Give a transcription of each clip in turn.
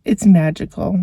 It's magical.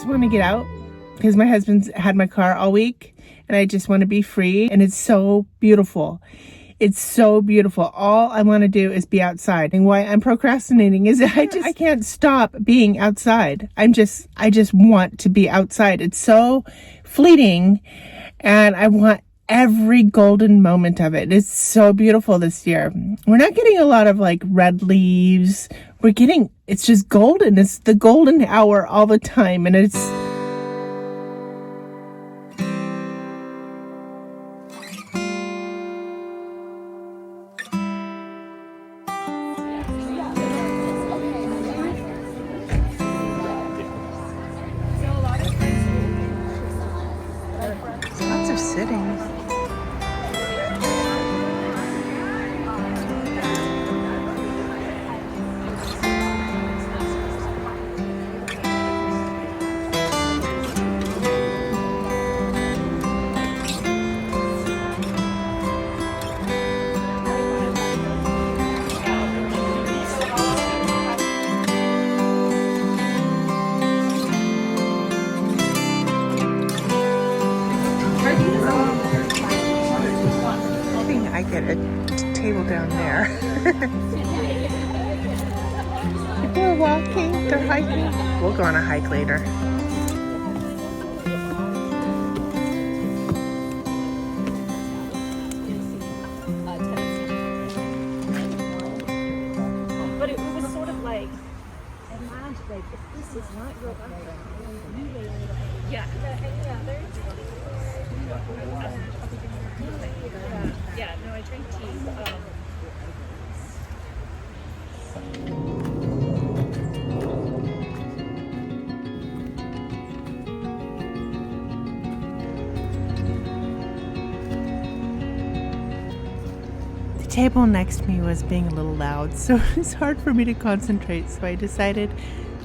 Want to get out because my husband's had my car all week and I just want to be free, and it's so beautiful. It's so beautiful. All I want to do is be outside, and why I'm procrastinating is I can't stop being outside. I just want to be outside. It's so fleeting and I want every golden moment of it. It's so beautiful this year. We're not getting a lot of like red leaves. It's just golden. It's the golden hour all the time. And it's... Lots of sitting. A table down there. People are walking, they're hiking. We'll go on a hike later. But it was sort of like, like if this is not your yeah. Yeah, no, I drink tea. The table next to me was being a little loud, so it's hard for me to concentrate, so I decided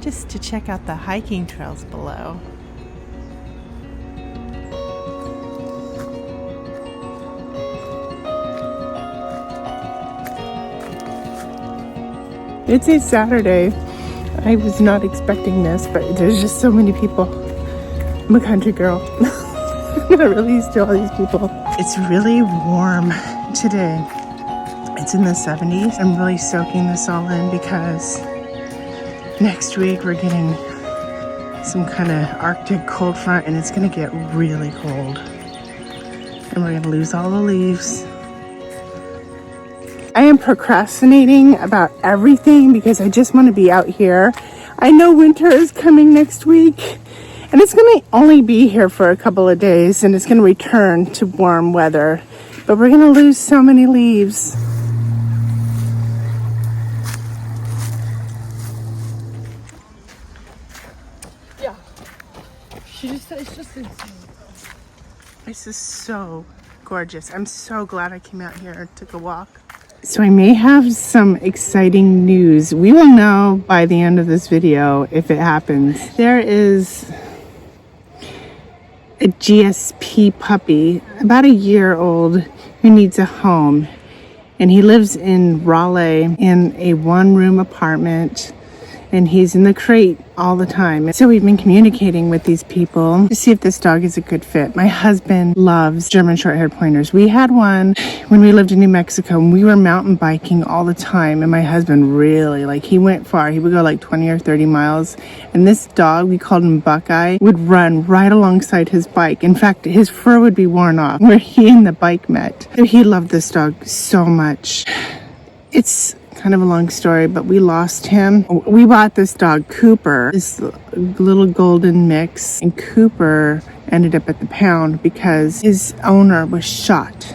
just to check out the hiking trails below. It's a Saturday. I was not expecting this, but there's just so many people. I'm a country girl. I'm not really used to all these people. It's really warm today. It's in the 70s. I'm really soaking this all in because next week we're getting some kind of Arctic cold front and it's gonna get really cold. And we're gonna lose all the leaves. I am procrastinating about everything because I just want to be out here. I know winter is coming next week and it's going to only be here for a couple of days and it's going to return to warm weather, but we're going to lose so many leaves. Yeah. It's just insane. This is so gorgeous. I'm so glad I came out here and took a walk. So I may have some exciting news. We will know by the end of this video if it happens. There is a GSP puppy, about a year old, who needs a home. And he lives in Raleigh in a one-room apartment. and he's in the crate all the time. So we've been communicating with these people to see if this dog is a good fit. My husband loves German short-haired pointers. We had one when we lived in New Mexico, and we were mountain biking all the time, and my husband really, like, he went far. He would go like 20 or 30 miles, and this dog, we called him Buckeye, would run right alongside his bike. In fact, his fur would be worn off where he and the bike met. So he loved this dog so much. It's kind of a long story, but we lost him. We bought this dog, Cooper, this little golden mix, and Cooper ended up at the pound because his owner was shot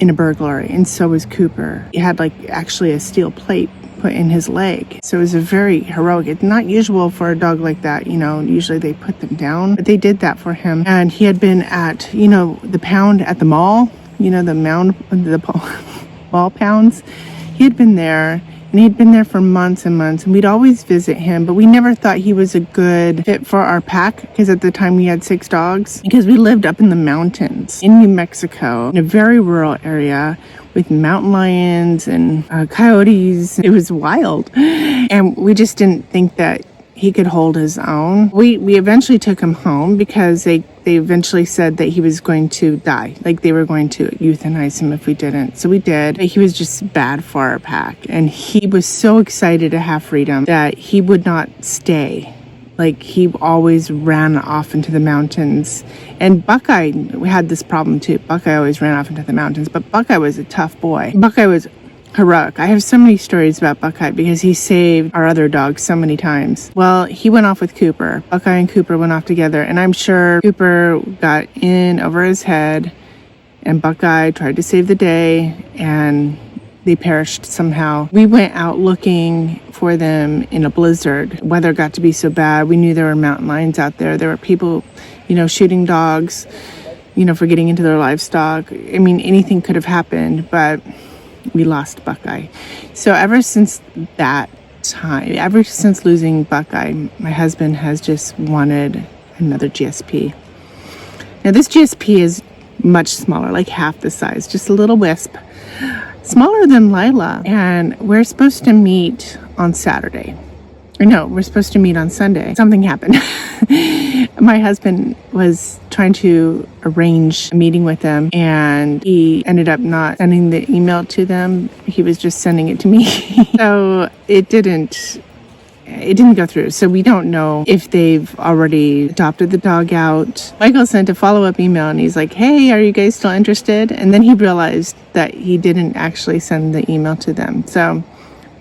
in a burglary, and so was Cooper. He had like actually a steel plate put in his leg. So it was a very heroic. It's not usual for a dog like that, you know, usually they put them down, but they did that for him. And he had been at, you know, the pound at the mall, you know, the mall pounds. He had been there, and he'd been there for months and months, and we'd always visit him, but we never thought he was a good fit for our pack, because at the time we had 6 dogs, because we lived up in the mountains in New Mexico, in a very rural area with mountain lions and coyotes. It was wild, and we just didn't think that he could hold his own. We eventually took him home because they eventually said that he was going to die. Like they were going to euthanize him if we didn't. So we did. He was just bad for our pack. And he was so excited to have freedom that he would not stay. Like he always ran off into the mountains. And Buckeye had this problem too. Buckeye always ran off into the mountains, but Buckeye was a tough boy. Buckeye was heroic. I have so many stories about Buckeye because he saved our other dogs so many times. Well, he went off with Cooper. Buckeye and Cooper went off together, and I'm sure Cooper got in over his head, and Buckeye tried to save the day, and they perished somehow. We went out looking for them in a blizzard. Weather got to be so bad. We knew there were mountain lions out there. There were people, you know, shooting dogs, you know, for getting into their livestock. I mean, anything could have happened, but we lost Buckeye. So ever since that time, ever since losing Buckeye, my husband has just wanted another GSP. Now this GSP is much smaller, like half the size, just a little wisp, smaller than Lila. And we're supposed to meet on Saturday. Or no, we're supposed to meet on Sunday. Something happened. My husband was trying to arrange a meeting with them, and he ended up not sending the email to them. He was just sending it to me. So it didn't go through. So we don't know if they've already adopted the dog out. Michael sent a follow-up email, and he's like, hey, are you guys still interested? And then he realized that he didn't actually send the email to them. So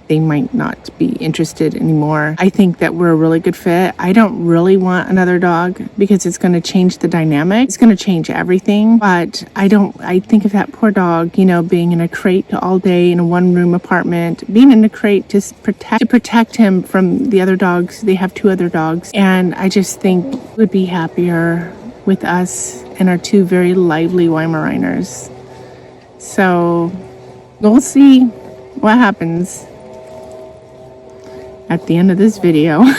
they might not be interested anymore. I think that we're a really good fit. I don't really want another dog because it's going to change the dynamic. It's going to change everything. But I think of that poor dog, you know, being in a crate all day in a 1-room apartment, being in a crate to protect him from the other dogs. They have 2 other dogs. And I just think would be happier with us and our 2 very lively Weimaraners. So we'll see what happens at the end of this video. So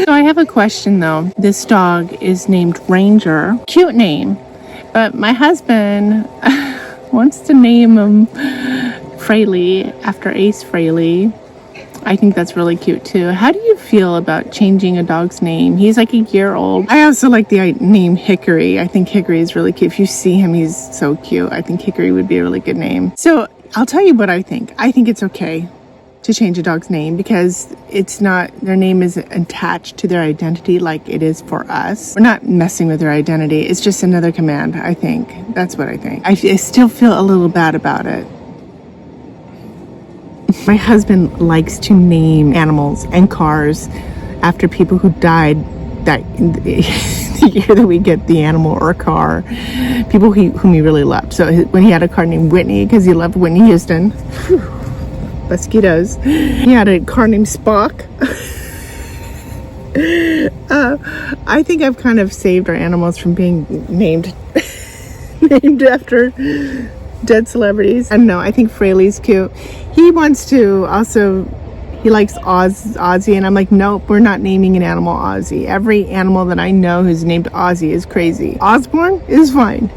I have a question though. This dog is named Ranger. Cute name. But my husband wants to name him Fraley after Ace Fraley. I think that's really cute too. How do you feel about changing a dog's name? He's like a year old. I also like the name Hickory. I think Hickory is really cute. If you see him, he's so cute. I think Hickory would be a really good name. So I'll tell you what I think. I think it's okay to change a dog's name because it's not, their name isn't attached to their identity like it is for us. We're not messing with their identity. It's just another command, I think. That's what I think. I still feel a little bad about it. My husband likes to name animals and cars after people who died that the year that we get the animal or car, people whom he really loved. So when he had a car named Whitney, because he loved Whitney Houston, mosquitoes. He had a car named Spock. I think I've kind of saved our animals from being named after dead celebrities. I don't know. I think Fraley's cute. He wants to also, he likes Ozzy, and I'm like, nope, we're not naming an animal Ozzy. Every animal that I know who's named Ozzy is crazy. Osborne is fine.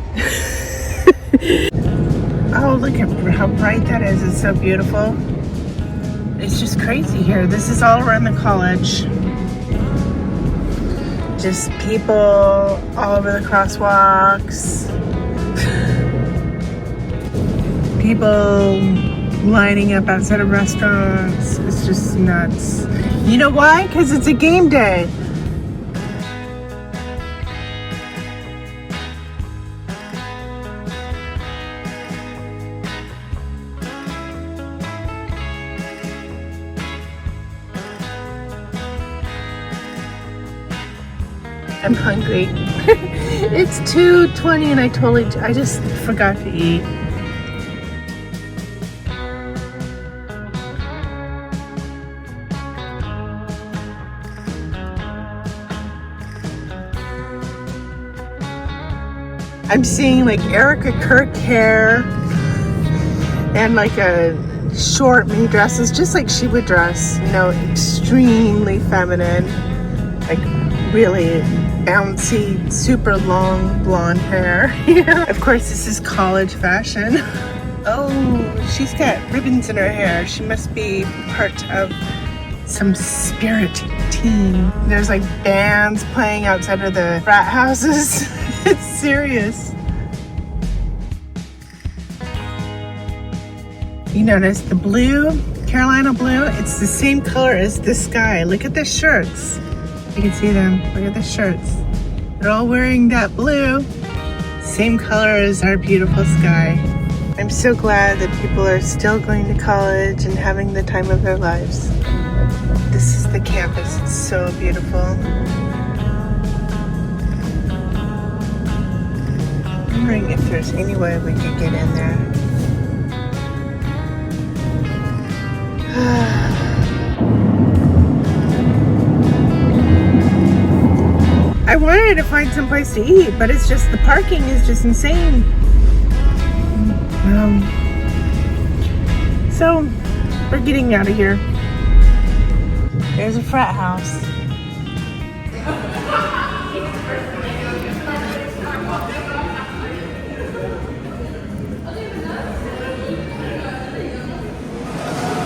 Oh, look at how bright that is. It's so beautiful. It's just crazy here. This is all around the college. Just people all over the crosswalks. People lining up outside of restaurants. It's just nuts. You know why? Because it's a game day. I'm hungry. It's 2:20 and I just forgot to eat. I'm seeing like Erica Kirk hair and like a short mini dresses, just like she would dress, you know, extremely feminine, like really bouncy, super long blonde hair. Yeah. Of course, this is college fashion. Oh, she's got ribbons in her hair. She must be part of some spirit team. There's like bands playing outside of the frat houses. It's serious. You notice the blue, Carolina blue, it's the same color as the sky. Look at the shirts. You can see them. Look at the shirts. They're all wearing that blue. Same color as our beautiful sky. I'm so glad that people are still going to college and having the time of their lives. This is the campus. It's so beautiful. I'm wondering if there's any way we could get in there. I wanted to find some place to eat, but it's just the parking is just insane. So we're getting out of here. There's a frat house.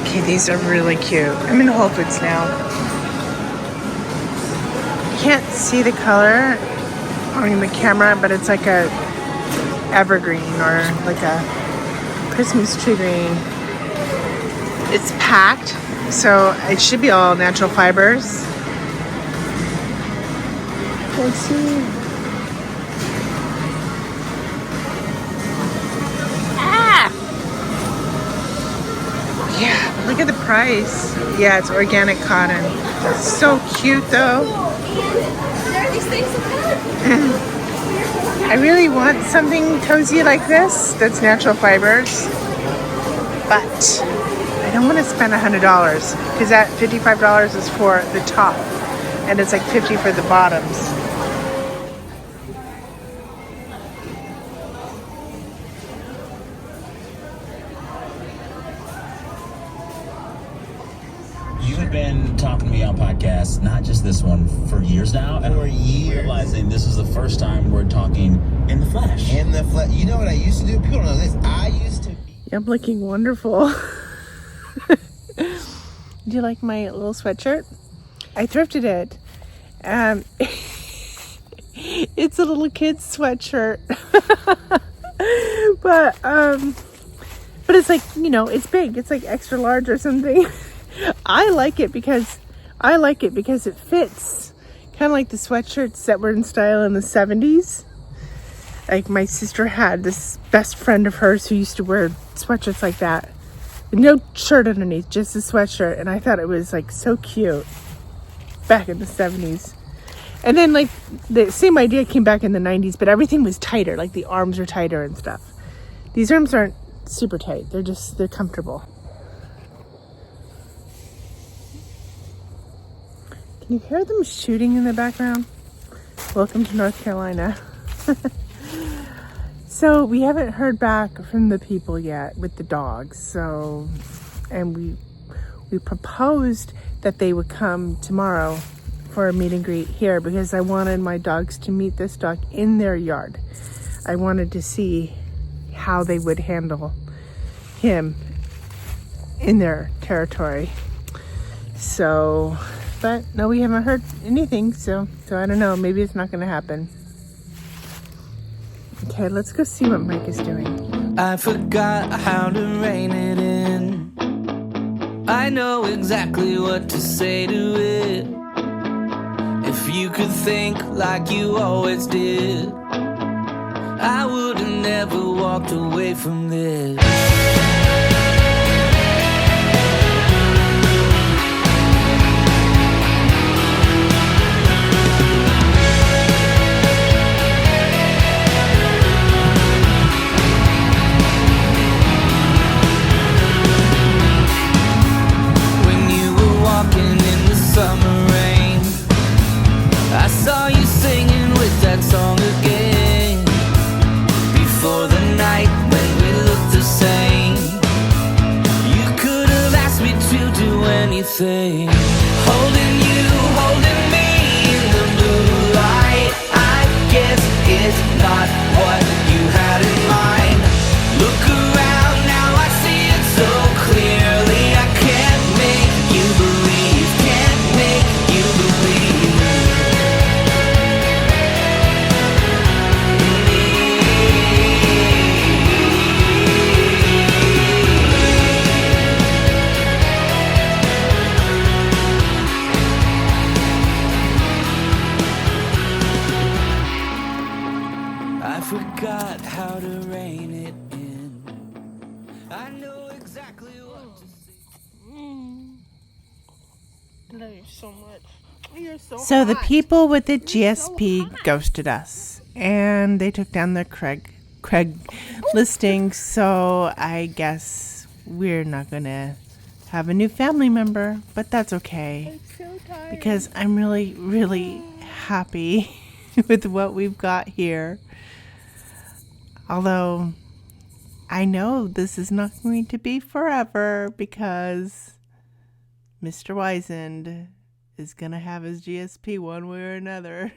Okay, these are really cute. I'm in Whole Foods now. Can't see the color on the camera, but it's like a evergreen or like a Christmas tree green. It's packed, so it should be all natural fibers. Let's see. Ah! Yeah, look at the price. Yeah, it's organic cotton. It's so cute though. I really want something cozy like this that's natural fibers, but I don't want to spend $100 because that $55 is for the top and it's like $50 for the bottoms. You have been talking to me on podcasts, not just this one, for years now, and we're realizing this is the first time we're talking in the flesh. In the flesh. You know what I used to do? People don't know this. I used to... I'm looking wonderful. Do you like my little sweatshirt? I thrifted it. It's a little kid's sweatshirt. But it's like, you know, it's big. It's like extra large or something. I like it because it fits. Kind of like the sweatshirts that were in style in the 70s. Like my sister had this best friend of hers who used to wear sweatshirts like that. No shirt underneath, just a sweatshirt. And I thought it was like so cute back in the 70s. And then like the same idea came back in the 90s, but everything was tighter. Like the arms are tighter and stuff. These arms aren't super tight. They're comfortable. Can you hear them shooting in the background? Welcome to North Carolina. So we haven't heard back from the people yet with the dogs. So, and we proposed that they would come tomorrow for a meet and greet here because I wanted my dogs to meet this dog in their yard. I wanted to see how they would handle him in their territory. So, but no, we haven't heard anything, so I don't know. Maybe it's not going to happen. Okay, let's go see what Mike is doing. I forgot how to rein it in. I know exactly what to say to it. If you could think like you always did, I would have never walked away from this. When you were walking in the summer rain, I saw you singing with that song again. Before the night when we looked the same, you could have asked me to do anything. Holding you, holding me in the blue light, I guess it's not what you had in mind. Look around now, I see it so clearly. I can't make you believe, can't make you believe. I forgot how to rein it in. I know exactly what to say. Love you so much. You're so So the hot. people with the GSP ghosted us, and they took down their Craig listing. So I guess we're not gonna have a new family member, but that's okay because I'm really, really happy with what we've got here. Although I know this is not going to be forever because Mr. Wiesand is going to have his GSP one way or another.